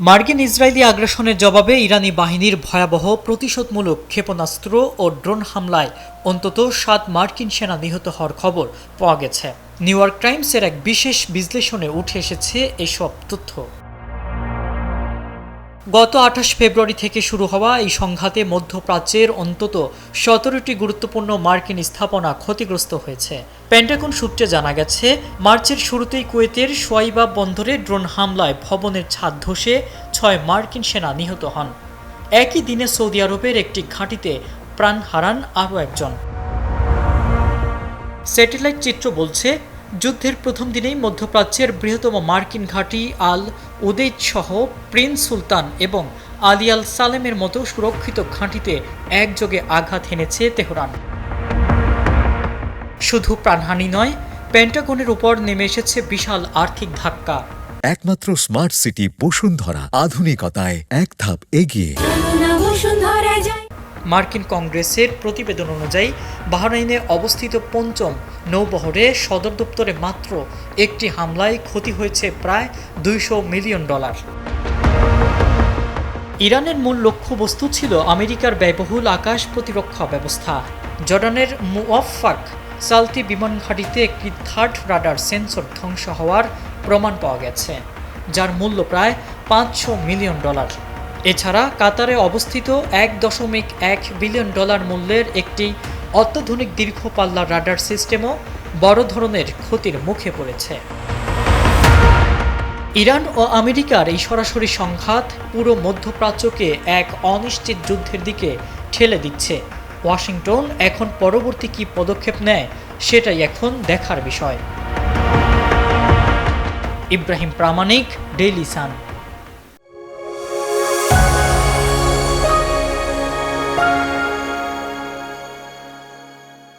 মার্কিন ইসরায়েলি আগ্রাসনের জবাবে ইরানি বাহিনীর ভয়াবহ প্রতিশোধমূলক ক্ষেপণাস্ত্র ও ড্রোন হামলায় অন্তত ৭ মার্কিন সেনা নিহত হওয়ার খবর পাওয়া গেছে। নিউ ইয়র্ক টাইমসের এক বিশেষ বিশ্লেষণে উঠে এসেছে এসব তথ্য। গত ২৮ ফেব্রুয়ারি থেকে শুরু হওয়া এই সংঘাতে মধ্যপ্রাচ্যের অন্তত ১৭টি গুরুত্বপূর্ণ মার্কিন স্থাপনা ক্ষতিগ্রস্ত হয়েছে। পেন্টাগন সূত্রে জানা গেছে, মার্চের শুরুতেই কুয়েতের সোয়াইবা বন্দরে ড্রোন হামলায় ভবনের ছাদ ধসে ৬ মার্কিন সেনা নিহত হন। একই দিনে সৌদি আরবের একটি ঘাঁটিতে প্রাণ হারান আরও একজন। স্যাটেলাইট চিত্র বলছে, যুদ্ধের প্রথম দিনেই মধ্যপ্রাচ্যের বৃহত্তম মার্কিন ঘাঁটি আল উদেইদ সহ প্রিন্স সুলতান এবং আলী আল সালেমের মতো সুরক্ষিত ঘাঁটিতে একযোগে আঘাত হেনেছে তেহরান। শুধু প্রাণহানি নয়, পেন্টাগনের উপর নেমে এসেছে বিশাল আর্থিক ধাক্কা। একমাত্র স্মার্ট সিটি বসুন্ধরা, আধুনিকতায় এক ধাপ এগিয়ে। মার্কিন কংগ্রেসের প্রতিবেদন অনুযায়ী বাহরাইনে অবস্থিত পঞ্চম নৌবহরে সদর দপ্তরে মাত্র একটি হামলায় ক্ষতি হয়েছে প্রায় $২০০ মিলিয়ন। ইরানের মূল লক্ষ্যবস্তু ছিল আমেরিকার ব্যয়বহুল আকাশ প্রতিরক্ষা ব্যবস্থা। জর্ডানের মুওয়াফফাক সালতি বিমান ঘাঁটিতে একটি থার্ড রাডার সেন্সর ধ্বংস হওয়ার প্রমাণ পাওয়া গেছে, যার মূল্য প্রায় $৫০০ মিলিয়ন। এছাড়া কাতারে অবস্থিত $১.১ বিলিয়ন মূল্যের একটি অত্যাধুনিক দীর্ঘ পাল্লার রাডার সিস্টেমও বড় ধরনের ক্ষতির মুখে পড়েছে। ইরান ও আমেরিকার এই সরাসরি সংঘাত পুরো মধ্যপ্রাচ্যকে এক অনিশ্চিত যুদ্ধের দিকে ঠেলে দিচ্ছে। ওয়াশিংটন এখন পরবর্তী কী পদক্ষেপ নেয় সেটাই এখন দেখার বিষয়। ইব্রাহিম প্রামাণিক, ডেইলি সান।